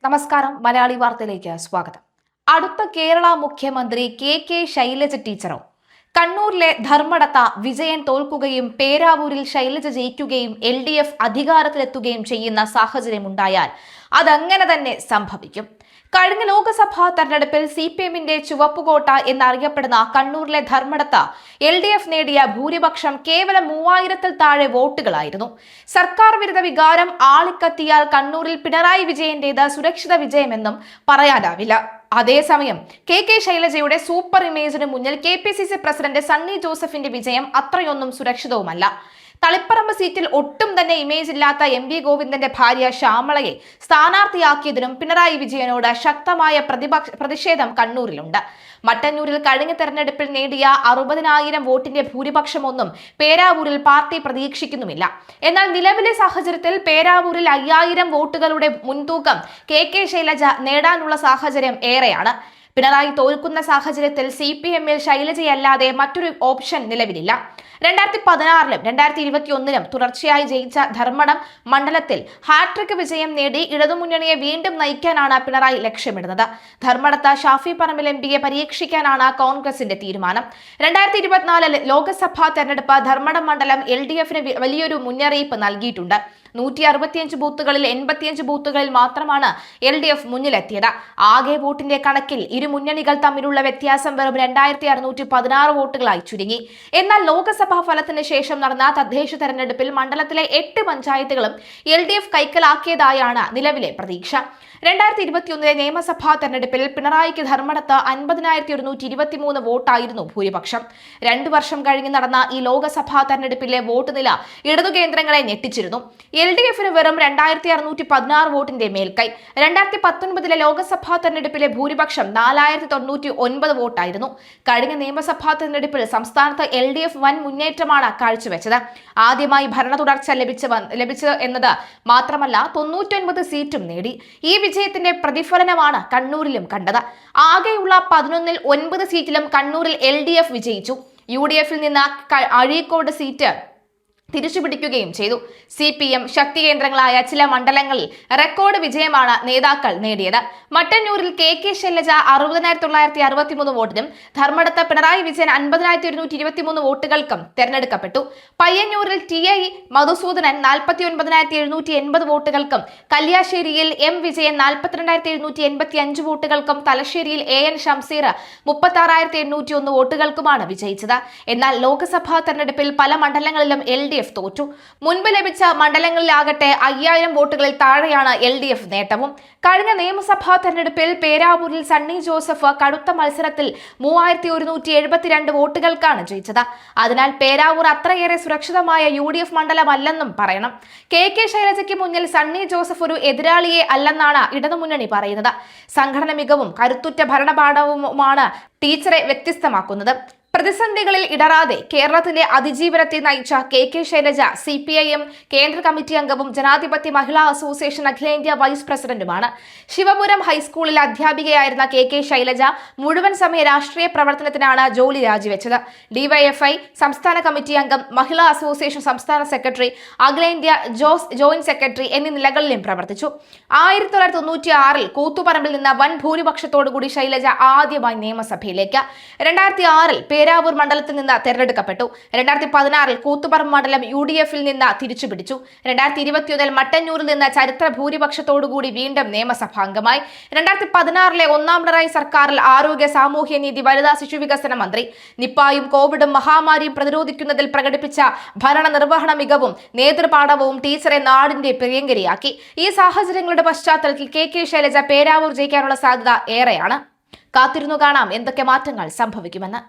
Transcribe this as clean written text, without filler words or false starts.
നമസ്കാരം. മലയാളി വാർത്തയിലേക്ക് സ്വാഗതം. അടുത്ത കേരള മുഖ്യമന്ത്രി കെ ശൈലജ ടീച്ചറോ? കണ്ണൂരിലെ ധർമ്മടത്ത വിജയൻ തോൽക്കുകയും പേരാവൂരിൽ ശൈലജ ജയിക്കുകയും LDF അധികാരത്തിലെത്തുകയും ചെയ്യുന്ന സാഹചര്യമുണ്ടായാൽ അതങ്ങനെ തന്നെ സംഭവിക്കും. കഴിഞ്ഞ ലോക്സഭാ തെരഞ്ഞെടുപ്പിൽ CPM-ന്റെ ചുവപ്പുകോട്ട എന്നറിയപ്പെടുന്ന കണ്ണൂരിലെ ധർമ്മടത്ത LDF നേടിയ ഭൂരിപക്ഷം കേവലം 3000-ൽ താഴെ വോട്ടുകളായിരുന്നു. സർക്കാർ വിരുദ്ധ വികാരം ആളിക്കത്തിയാൽ കണ്ണൂരിൽ പിണറായി വിജയന്റേത് സുരക്ഷിത വിജയമെന്നും പറയാനാവില്ല. അതേസമയം കെ ശൈലജയുടെ സൂപ്പർ ഇമേജിന് മുന്നിൽ KPCC പ്രസിഡന്റ് സണ്ണി ജോസഫിന്റെ വിജയം അത്രയൊന്നും സുരക്ഷിതവുമല്ല. തളിപ്പറമ്പ് സീറ്റിൽ ഒട്ടും തന്നെ ഇമേജ് ഇല്ലാത്ത MV ഗോവിന്ദന്റെ ഭാര്യ ശ്യാമളയെ സ്ഥാനാർത്ഥിയാക്കിയതിനും പിണറായി വിജയനോട് ശക്തമായ പ്രതിഷേധം കണ്ണൂരിലുണ്ട്. മട്ടന്നൂരിൽ കഴിഞ്ഞ തെരഞ്ഞെടുപ്പിൽ നേടിയ 60,000 വോട്ടിന്റെ ഭൂരിപക്ഷമൊന്നും പേരാവൂരിൽ പാർട്ടി പ്രതീക്ഷിക്കുന്നുമില്ല. എന്നാൽ നിലവിലെ സാഹചര്യത്തിൽ പേരാവൂരിൽ 5000 വോട്ടുകളുടെ മുൻതൂക്കം കെ ശൈലജ നേടാനുള്ള സാഹചര്യം ഏറെയാണ്. പിണറായി തോൽക്കുന്ന സാഹചര്യത്തിൽ CPM-ൽ ശൈലജയല്ലാതെ മറ്റൊരു ഓപ്ഷൻ നിലവിലില്ല. 2016-ലും 2021-ലും തുടർച്ചയായി ജയിച്ച ധർമ്മടം മണ്ഡലത്തിൽ ഹാട്രിക് വിജയം നേടി ഇടതുമുന്നണിയെ വീണ്ടും നയിക്കാനാണ് പിണറായി ലക്ഷ്യമിടുന്നത്. ധർമ്മടത്ത് ഷാഫി പറമ്പിൽ MPയെ പരീക്ഷിക്കാനാണ് കോൺഗ്രസിന്റെ തീരുമാനം. 2024 ലോക്സഭാ തെരഞ്ഞെടുപ്പ് ധർമ്മടം മണ്ഡലം LDF-ന് വലിയൊരു മുന്നറിയിപ്പ് നൽകിയിട്ടുണ്ട്. 165 ബൂത്തുകളിൽ 85 ബൂത്തുകളിൽ മാത്രമാണ് LDF മുന്നിലെത്തിയത്. ആകെ വോട്ടിന്റെ കണക്കിൽ ഇരു മുന്നണികൾ തമ്മിലുള്ള വ്യത്യാസം വെറും 2616 വോട്ടുകളായി ചുരുങ്ങി. എന്നാൽ ലോക്സഭാ ഫലത്തിന് ശേഷം നടന്ന തദ്ദേശ തെരഞ്ഞെടുപ്പിൽ മണ്ഡലത്തിലെ 8 പഞ്ചായത്തുകളും LDF കൈക്കലാക്കിയതായാണ് നിലവിലെ പ്രതീക്ഷ. 2021 നിയമസഭാ തെരഞ്ഞെടുപ്പിൽ പിണറായിക്ക് ധർമ്മടത്ത് 50,123 വോട്ടായിരുന്നു ഭൂരിപക്ഷം. 2 വർഷം കഴിഞ്ഞ് നടന്ന ഈ ലോക്സഭാ തെരഞ്ഞെടുപ്പിലെ വോട്ട് നില ഇടതു കേന്ദ്രങ്ങളെ ഞെട്ടിച്ചിരുന്നു. LDF-ന് വെറും 2616 വോട്ടിന്റെ മേൽക്കൈ. 2019 ലോക്സഭാ തെരഞ്ഞെടുപ്പിലെ ഭൂരിപക്ഷം 4099 വോട്ടായിരുന്നു. കഴിഞ്ഞ നിയമസഭാ തെരഞ്ഞെടുപ്പിൽ സംസ്ഥാനത്ത് LDF വൻ മുന്നേറ്റമാണ് കാഴ്ചവെച്ചത്. ആദ്യമായി ഭരണ തുടർച്ച ലഭിച്ചത് എന്നത് മാത്രമല്ല 99 സീറ്റും നേടി. ഈ വിജയത്തിന്റെ പ്രതിഫലനമാണ് കണ്ണൂരിലും കണ്ടത്. ആകെയുള്ള 11-ൽ 9 സീറ്റിലും കണ്ണൂരിൽ LDF വിജയിച്ചു. UDF-ൽ നിന്ന് അഴീക്കോട് സീറ്റ് തിരിച്ചുപിടിക്കുകയും ചെയ്തു. CPM ശക്തി കേന്ദ്രങ്ങളായ ചില മണ്ഡലങ്ങളിൽ റെക്കോർഡ് വിജയമാണ് നേതാക്കൾ നേടിയത്. മട്ടന്നൂരിൽ കെ ശൈലജ 60,963 വോട്ടിനും ധർമ്മടത്ത് പിണറായി വിജയൻ 50,123 വോട്ടുകൾക്കും തെരഞ്ഞെടുക്കപ്പെട്ടു. പയ്യന്നൂരിൽ TI മധുസൂദനൻ 49,780 വോട്ടുകൾക്കും കല്യാശ്ശേരിയിൽ M വിജയൻ 42,785 വോട്ടുകൾക്കും തലശ്ശേരിയിൽ AN ഷംസീർ 36,801 വോട്ടുകൾക്കുമാണ് വിജയിച്ചത്. എന്നാൽ ലോക്സഭാ തെരഞ്ഞെടുപ്പിൽ പല മണ്ഡലങ്ങളിലും LDF തോറ്റു. മുൻപ് ലഭിച്ച മണ്ഡലങ്ങളിലാകട്ടെ 5000 വോട്ടുകളിൽ താഴെയാണ് LDF നേട്ടവും. കഴിഞ്ഞ നിയമസഭാ തെരഞ്ഞെടുപ്പിൽ പേരാവൂരിൽ സണ്ണി ജോസഫ് കടുത്ത മത്സരത്തിൽ 3172 വോട്ടുകൾക്കാണ് ജയിച്ചത്. അതിനാൽ പേരാവൂർ അത്രയേറെ സുരക്ഷിതമായ UDF മണ്ഡലമല്ലെന്നും പറയണം. കെ ശൈലജയ്ക്ക് മുന്നിൽ സണ്ണി ജോസഫ് ഒരു എതിരാളിയെ അല്ലെന്നാണ് ഇടതുമുന്നണി പറയുന്നത്. സംഘടന മികവും കരുത്തുറ്റ ഭരണപാഠവുമാണ് ടീച്ചറെ വ്യത്യസ്തമാക്കുന്നത്. പ്രതിസന്ധികളിൽ ഇടറാതെ കേരളത്തിന്റെ അതിജീവനത്തെ നയിച്ച കെ ശൈലജ CPIM കേന്ദ്ര കമ്മിറ്റി അംഗവും ജനാധിപത്യ മഹിളാ അസോസിയേഷൻ അഖിലേന്ത്യാ വൈസ് പ്രസിഡന്റുമാണ്. ശിവപുരം ഹൈസ്കൂളിൽ അധ്യാപികയായിരുന്ന കെ ശൈലജ മുഴുവൻ സമയ രാഷ്ട്രീയ പ്രവർത്തനത്തിനാണ് ജോലി രാജിവെച്ചത്. DYFI സംസ്ഥാന കമ്മിറ്റി അംഗം, മഹിളാ അസോസിയേഷൻ സംസ്ഥാന സെക്രട്ടറി, അഖിലേന്ത്യാ ജോയിന്റ് സെക്രട്ടറി എന്നീ നിലകളിലും പ്രവർത്തിച്ചു. 1996-ൽ കൂത്തുപറമ്പിൽ നിന്ന് വൻ ഭൂരിപക്ഷത്തോടുകൂടി ശൈലജ ആദ്യമായി നിയമസഭയിലേക്ക്. 2006-ൽ പേരാവൂർ മണ്ഡലത്തിൽ നിന്ന് തെരഞ്ഞെടുക്കപ്പെട്ടു. 2016-ൽ കൂത്തുപറമ്പ് മണ്ഡലം UDF-ൽ നിന്ന് തിരിച്ചുപിടിച്ചു. 2021-ൽ മട്ടന്നൂരിൽ നിന്ന് ചരിത്ര ഭൂരിപക്ഷത്തോടുകൂടി വീണ്ടും നിയമസഭാംഗമായി. 2016-ലെ ഒന്നാം പിണറായി സർക്കാരിൽ ആരോഗ്യ സാമൂഹ്യനീതി വനിതാ ശിശുവികസന മന്ത്രി. നിപ്പായും കോവിഡും മഹാമാരിയും പ്രതിരോധിക്കുന്നതിൽ പ്രകടിപ്പിച്ച ഭരണ നിർവഹണ മികവും നേതൃപാടവവും ടീച്ചറെ നാടിന്റെ പ്രിയങ്കരിയാക്കി. ഈ സാഹചര്യങ്ങളുടെ പശ്ചാത്തലത്തിൽ കെ ശൈലജ പേരാവൂർ ജയിക്കാനുള്ള സാധ്യത ഏറെയാണ്. കാത്തിരുന്നു കാണാം എന്തൊക്കെ മാറ്റങ്ങൾ സംഭവിക്കുമെന്ന്.